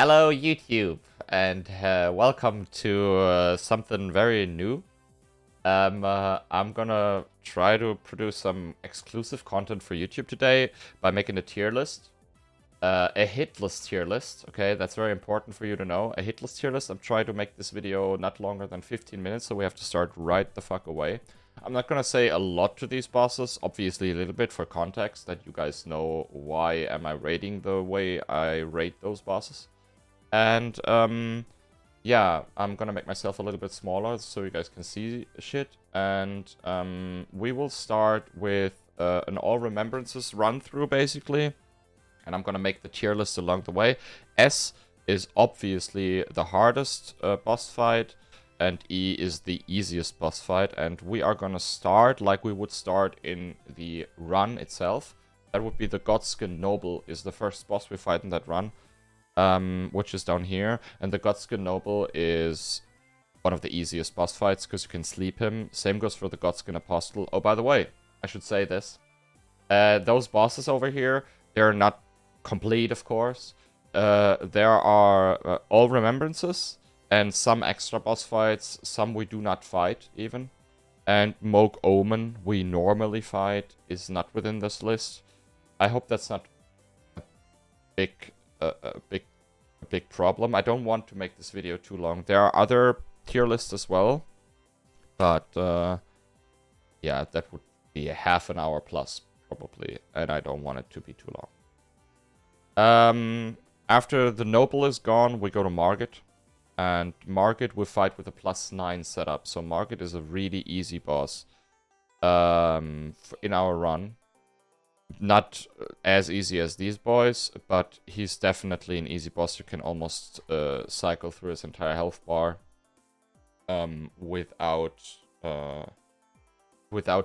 Hello YouTube, and welcome to something very new. I'm gonna try to produce some exclusive content for YouTube today by making a tier list. A hitless tier list, okay? That's very important for you to know. A hitless tier list. I'm trying to make this video not longer than 15 minutes, so we have to start right the fuck away. I'm not gonna say a lot to these bosses, obviously a little bit for context, that you guys know why am I rating the way I rate those bosses. And, yeah, I'm gonna make myself a little bit smaller so you guys can see shit. And, we will start with an All Remembrances run-through, basically. And I'm gonna make the tier list along the way. S is obviously the hardest boss fight, and E is the easiest boss fight. And we are gonna start like we would start in the run itself. That would be the Godskin Noble is the first boss we fight in that run. Which is down here, and the Godskin Noble is one of the easiest boss fights because you can sleep him. Same goes for the Godskin Apostle. Oh, by the way, I should say this. Those bosses over here, they're not complete, of course. There are all remembrances and some extra boss fights. Some we do not fight, even. And Moog Omen, we normally fight, is not within this list. I hope that's not a big problem. I don't want to make this video too long. There are other tier lists as well, but yeah, that would be a half an hour plus probably, and I don't want it to be too long. After the Noble is gone, we go to Margit, and Margit we fight with a +9 setup. So Margit is a really easy boss in our run. Not as easy as these boys, but he's definitely an easy boss. You can almost cycle through his entire health bar without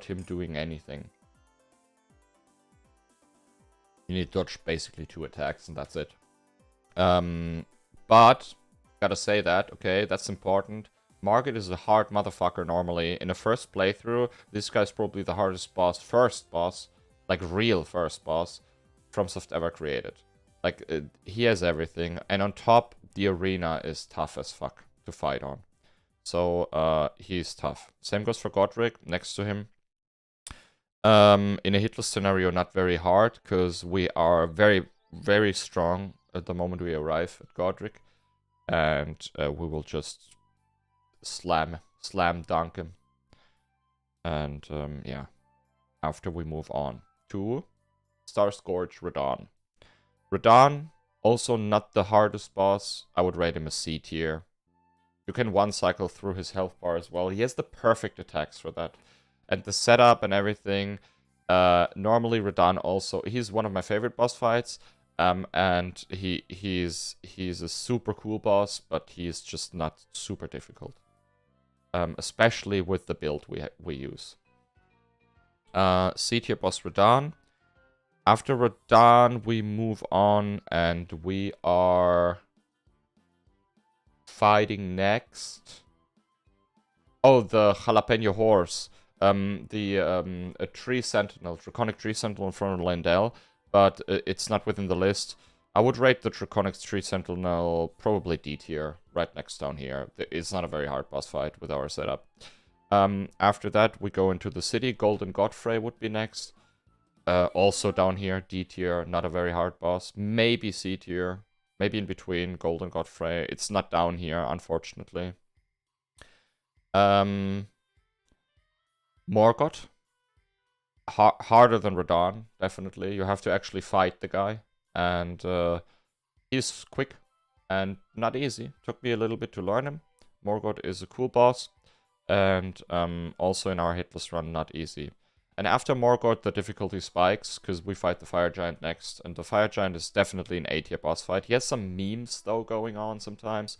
him doing anything. You need to dodge basically 2 attacks, and that's it. But gotta say that, okay, that's important. Margit is a hard motherfucker normally. In the first playthrough, this guy's probably the hardest boss, first boss. Like, real first boss FromSoft ever created. Like, he has everything. And on top, the arena is tough as fuck to fight on. So, he's tough. Same goes for Godric, next to him. In a hitless scenario, not very hard, because we are very, very strong at the moment we arrive at Godric. And we will just slam dunk him. And, yeah. After we move on to Star Scourge Radahn. Radahn, also not the hardest boss. I would rate him a C tier. You can one cycle through his health bar as well. He has the perfect attacks for that. And the setup and everything. Normally Radahn also, he's one of my favorite boss fights. And he's a super cool boss, but he's just not super difficult. Especially with the build we use. C tier boss Radahn. After Radahn, we move on, and we are fighting next. Oh, the Jalapeno Horse. A Tree Sentinel, Draconic Tree Sentinel in front of Lendell, but it's not within the list. I would rate the Draconic Tree Sentinel probably D tier, right next down here. It's not a very hard boss fight with our setup. After that, we go into the city. Golden Godfrey would be next. Also down here, D tier, not a very hard boss. Maybe C tier. Maybe in between Golden Godfrey. It's not down here, unfortunately. Morgoth. Harder than Radahn, definitely. You have to actually fight the guy. And he's quick and not easy. Took me a little bit to learn him. Morgoth is a cool boss. And also in our hitless run, not easy. And after Morgoth, the difficulty spikes, because we fight the Fire Giant next. And the Fire Giant is definitely an A-tier boss fight. He has some memes, though, going on sometimes,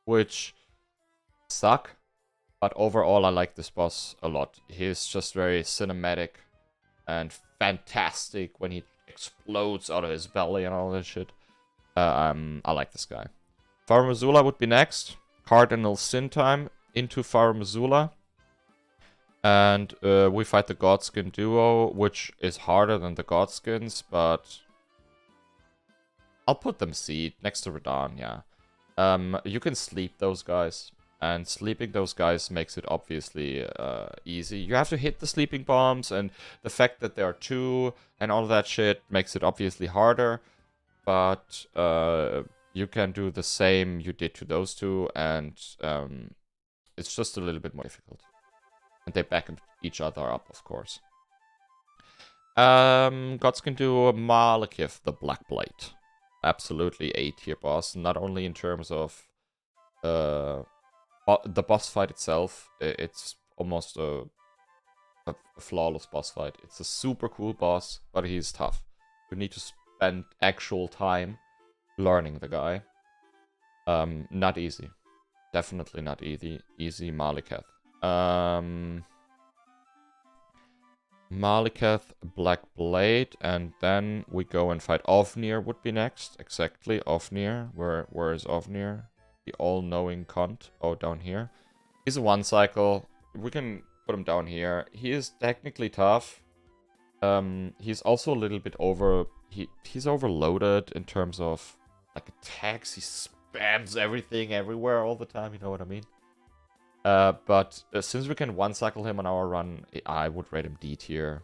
which suck. But overall, I like this boss a lot. He's just very cinematic and fantastic when he explodes out of his belly and all this shit. I like this guy. Farum Azula would be next. Cardinal Sin time into Farum Azula. And we fight the Godskin duo, which is harder than the Godskins, but I'll put them C next to Radahn, yeah. You can sleep those guys, and sleeping those guys makes it obviously easy. You have to hit the sleeping bombs, and the fact that there are two and all that shit makes it obviously harder, but you can do the same you did to those two, and it's just a little bit more difficult. And they back each other up, of course. Gods can do Malekith, the Black Blade. Absolutely A tier boss, not only in terms of the boss fight itself, it's almost a flawless boss fight. It's a super cool boss, but he's tough. You need to spend actual time learning the guy. Not easy. Definitely not easy. Easy Malekith. Malekith, Black Blade, and then we go and fight Ofnir would be next. Exactly, Ofnir. Where is Ofnir? The all-knowing cunt. Oh, down here. He's a one cycle. We can put him down here. He is technically tough. He's also a little bit he's overloaded in terms of like attacks. He spams everything everywhere all the time, you know what I mean? But since we can one-cycle him on our run, I would rate him D tier.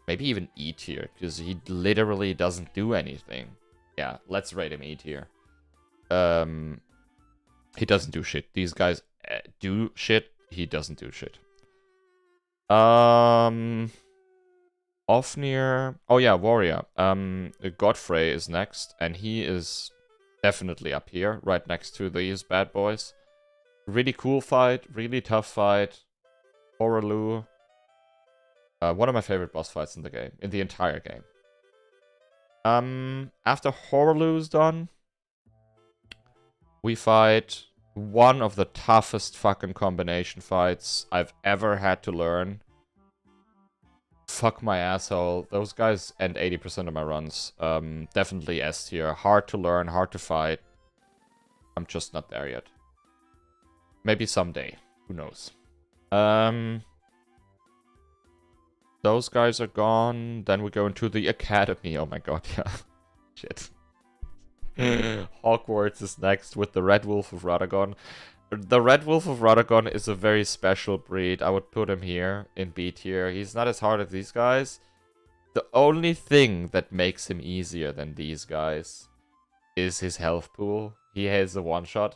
Maybe even E tier, because he literally doesn't do anything. Yeah, let's rate him E tier. He doesn't do shit. These guys do shit. He doesn't do shit. Ofnir. Oh yeah, Warrior. Godfrey is next, and he is definitely up here, right next to these bad boys. Really cool fight, really tough fight. Horaloo. One of my favorite boss fights in the game, in the entire game. After Horaloo's done, we fight one of the toughest fucking combination fights I've ever had to learn. Fuck my asshole. Those guys end 80% of my runs. Definitely S tier. Hard to learn, hard to fight. I'm just not there yet. Maybe someday. Who knows? Those guys are gone. Then we go into the academy. Oh my god, yeah. Shit. Hogwarts is next with the Red Wolf of Radagon. The Red Wolf of Radagon is a very special breed. I would put him here in B tier. He's not as hard as these guys. The only thing that makes him easier than these guys is his health pool. He has a one-shot.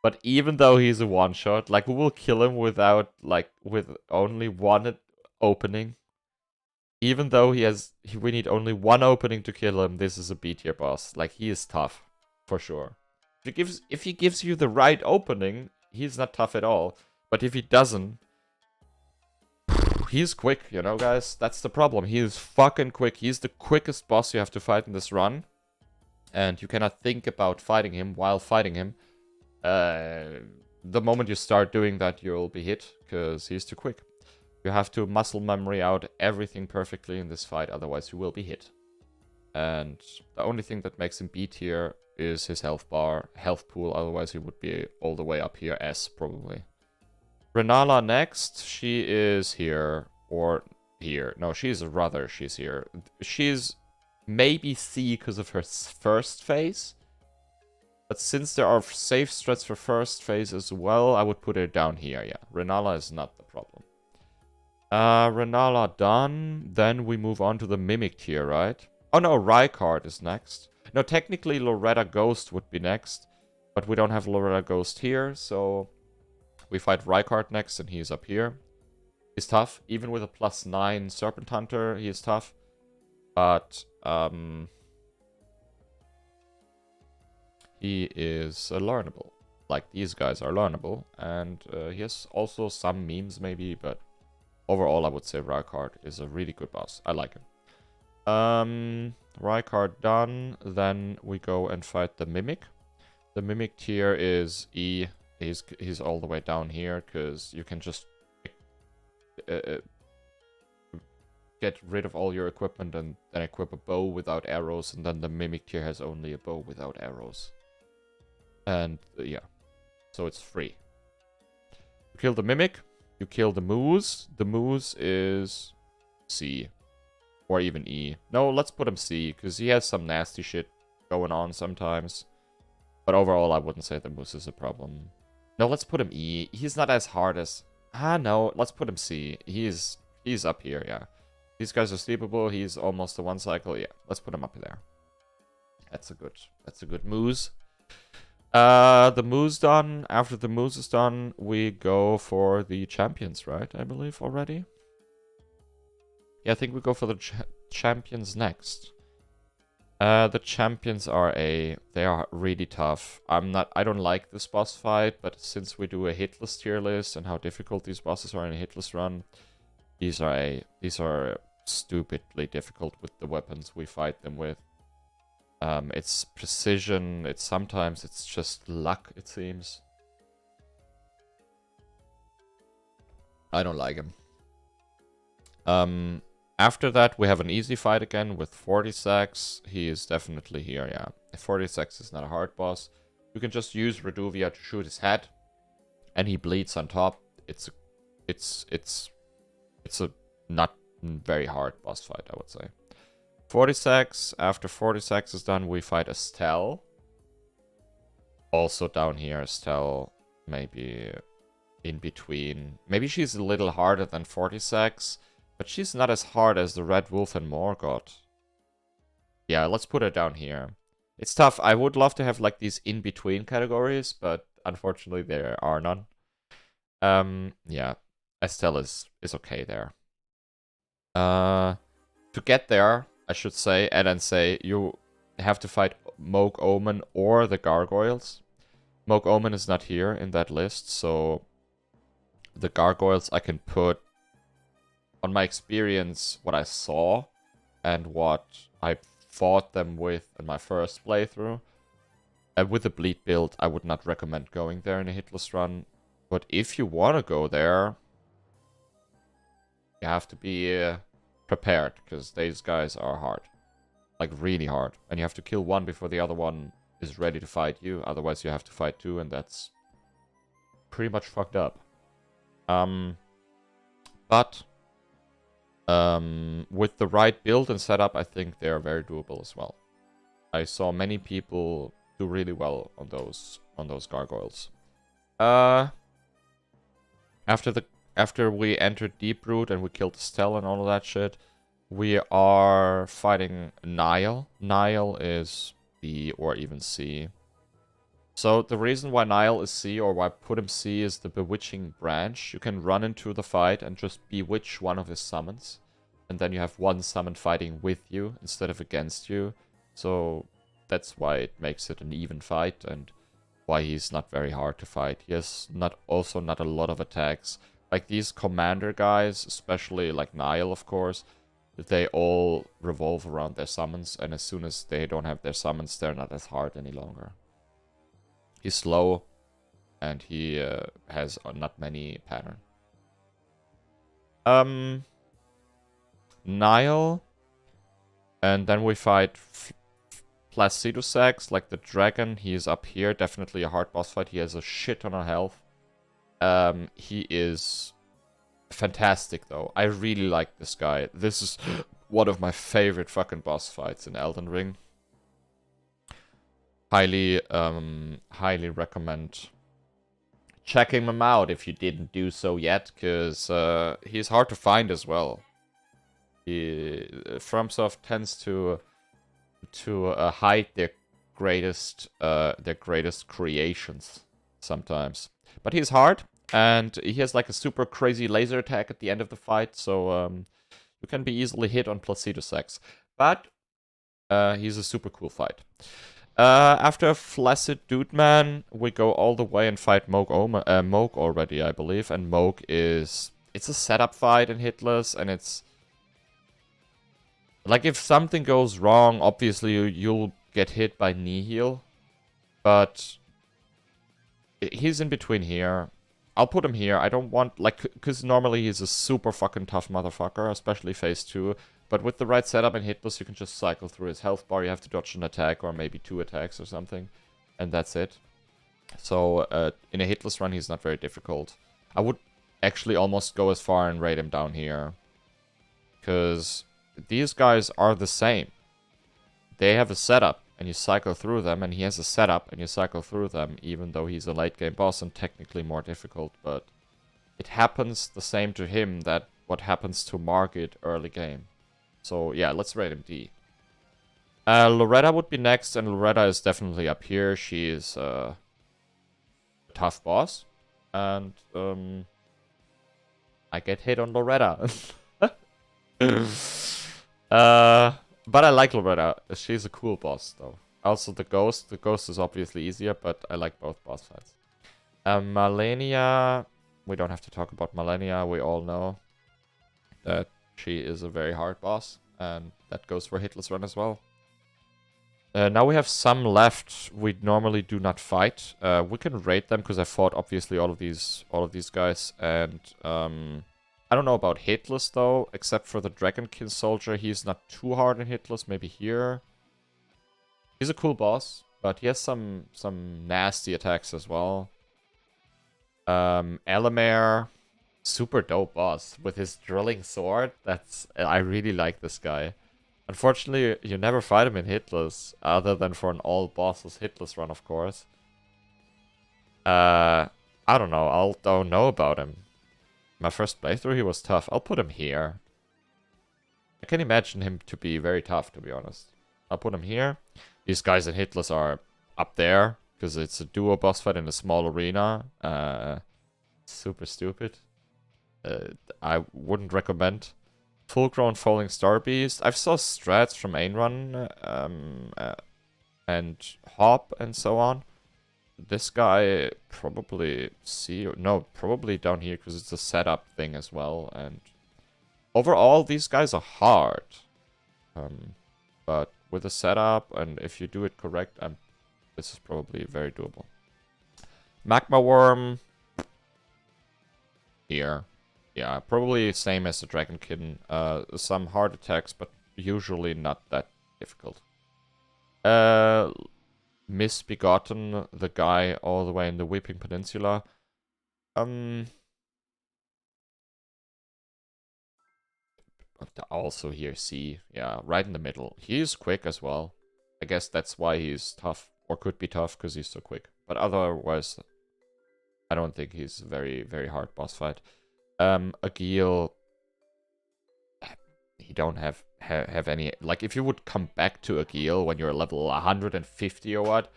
But even though he's a one-shot, like, we will kill him with only one opening. Even though we need only one opening to kill him, this is a B tier boss. Like, he is tough, for sure. If he gives you the right opening, he's not tough at all. But if he doesn't, he's quick, you know, guys? That's the problem. He is fucking quick. He's the quickest boss you have to fight in this run. And you cannot think about fighting him while fighting him. The moment you start doing that, you'll be hit, because he's too quick. You have to muscle memory out everything perfectly in this fight, otherwise you will be hit. And the only thing that makes him B tier is his health pool, otherwise he would be all the way up here, S probably. Renala next, she is here, or here. No, she's here. She's maybe C because of her first phase. But since there are safe strats for first phase as well, I would put her down here, yeah. Renala is not the problem. Renala done. Then we move on to the Mimic tier, right? Oh no, Rykard is next. No, technically Loretta Ghost would be next. But we don't have Loretta Ghost here, so we fight Rykard next, and he's up here. He's tough. Even with a +9 Serpent Hunter, he is tough. But, he is learnable. Like, these guys are learnable. And he has also some memes, maybe, but overall, I would say Rykard is a really good boss. I like him. Rykard done. Then we go and fight the Mimic. The Mimic tier is E. He's all the way down here, because you can just get rid of all your equipment and then equip a bow without arrows, and then the Mimic tier has only a bow without arrows. And yeah, so it's free. You kill the Mimic, you kill the Moose. The Moose is C. Or even E. No, let's put him C, because he has some nasty shit. going on sometimes. But overall, I wouldn't say the moose is a problem. No, let's put him E. He's not as hard as... no, let's put him C. He's up here, yeah. These guys are sleepable. He's almost a 1 cycle. Yeah, let's put him up there. That's a good moose. The moose done. After the moose is done, we go for the champions, right? I believe already. Yeah, I think we go for the champions next. The champions they are really tough. I don't like this boss fight, but since we do a hitless tier list and how difficult these bosses are in a hitless run, these are stupidly difficult with the weapons we fight them with. It's precision, sometimes it's just luck, it seems. I don't like him. After that, we have an easy fight again with 40 sacks. He is definitely here, yeah. 40 sacks is not a hard boss. You can just use Reduvia to shoot his head, and he bleeds on top. It's a not very hard boss fight, I would say. 40 sacks. After 40 sacks is done, we fight Estelle. Also down here, Estelle, maybe in between. Maybe she's a little harder than 40 sacks. But she's not as hard as the Red Wolf and Morgoth. Yeah, let's put her down here. It's tough. I would love to have like these in-between categories, but unfortunately there are none. Yeah, Estelle is okay there. To get there, I should say, and then say, you have to fight Moog Omen or the Gargoyles. Moog Omen is not here in that list, so the Gargoyles I can put on my experience, what I saw, and what I fought them with in my first playthrough. And with the bleed build, I would not recommend going there in a hitless run. But if you want to go there, you have to be prepared, because these guys are hard. Like, really hard. And you have to kill one before the other one is ready to fight you. Otherwise, you have to fight two, and that's pretty much fucked up. But with the right build and setup, I think they're very doable as well. I saw many people do really well on those gargoyles. After we entered Deeproot and we killed Estelle and all of that shit, we are fighting Nile. Nile is B or even C. So the reason why Nile is C, or why I put him C, is the Bewitching Branch. You can run into the fight and just bewitch one of his summons. And then you have one summon fighting with you instead of against you. So that's why it makes it an even fight, and why he's not very hard to fight. He has also not a lot of attacks. Like these commander guys, especially like Nile, of course, they all revolve around their summons. And as soon as they don't have their summons, they're not as hard any longer. He's slow, and he has not many pattern. Nile, and then we fight Placidusax, like the dragon. He is up here, definitely a hard boss fight. He has a shit ton of health. He is fantastic, though. I really like this guy. This is one of my favorite fucking boss fights in Elden Ring. Highly recommend checking him out if you didn't do so yet, because he's hard to find as well. FromSoft tends to hide their greatest creations sometimes, but he's hard, and he has like a super crazy laser attack at the end of the fight, so you can be easily hit on Placidusax. But he's a super cool fight. After Flaccid Dude Man, we go all the way and fight Moog already, I believe. And Moog it's a setup fight in Hitless, and it's like if something goes wrong, obviously you'll get hit by Nihil, but he's in between here. I'll put him here. I don't want, like, because normally he's a super fucking tough motherfucker, especially phase 2. But with the right setup in Hitless, you can just cycle through his health bar. You have to dodge an attack or maybe 2 attacks or something. And that's it. So in a Hitless run, he's not very difficult. I would actually almost go as far and raid him down here. Because these guys are the same. They have a setup. and you cycle through them, and he has a setup, and you cycle through them, even though he's a late game boss and technically more difficult, but it happens the same to him that what happens to Margit early game. So yeah, let's rate him D. Loretta would be next, and Loretta is definitely up here. She is a tough boss, and I get hit on Loretta. But I like Loretta. She's a cool boss, though. Also, the Ghost. The Ghost is obviously easier, but I like both boss fights. Malenia. We don't have to talk about Malenia. We all know that she is a very hard boss, and that goes for Hitless Run as well. Now we have some left we normally do not fight. We can rate them because I fought obviously all of these guys, and I don't know about Hitless though, except for the Dragonkin soldier. He's not too hard in Hitless. Maybe here. He's a cool boss, but he has some nasty attacks as well. Elamare, super dope boss with his drilling sword. I really like this guy. Unfortunately, you never fight him in Hitless, other than for an all bosses Hitless run, of course. I don't know. I don't know about him. My first playthrough, he was tough. I'll put him here. I can imagine him to be very tough, to be honest. I'll put him here. These guys in Hitless are up there, because it's a duo boss fight in a small arena. Super stupid. I wouldn't recommend. Full-grown Falling Star Beast. I've saw strats from Ainrun and Hop and so on. This guy probably probably down here because it's a setup thing as well. And overall, these guys are hard. But with a setup and if you do it correct, this is probably very doable. Magma Worm. Here. Yeah, probably same as the Dragonkin. Some hard attacks, but usually not that difficult. Misbegotten, the guy all the way in the Weeping Peninsula. Also here, C. Yeah, right in the middle. He is quick as well. I guess that's why he's tough, or could be tough, because he's so quick. But otherwise, I don't think he's a very, very hard boss fight. Agil, he don't have any, like, if you would come back to Agil when you're level 150 or what,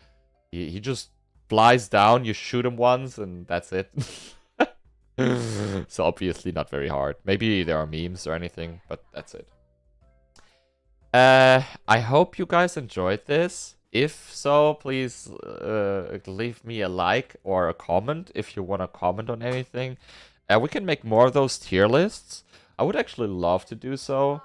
he just flies down, you shoot him once, and that's it. So obviously not very hard. Maybe there are memes or anything, but that's it. I hope you guys enjoyed this. If so, please leave me a like or a comment if you want to comment on anything. We can make more of those tier lists. I would actually love to do so.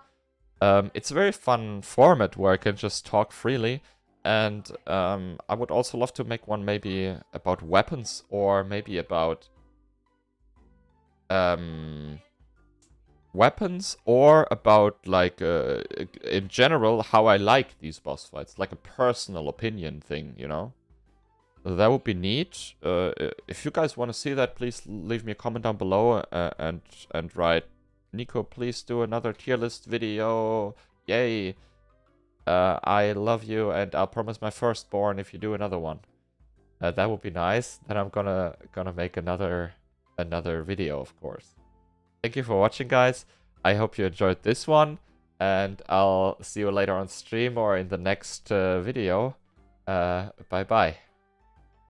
It's a very fun format where I can just talk freely. And I would also love to make one maybe about weapons or maybe about weapons or about, like, in general, how I like these boss fights. Like a personal opinion thing, you know? That would be neat. If you guys want to see that, please leave me a comment down below and write, Nico, please do another tier list video. Yay. I love you, and I'll promise my firstborn if you do another one. That would be nice. Then I'm gonna make another video, of course. Thank you for watching, guys. I hope you enjoyed this one, and I'll see you later on stream or in the next video. Bye bye.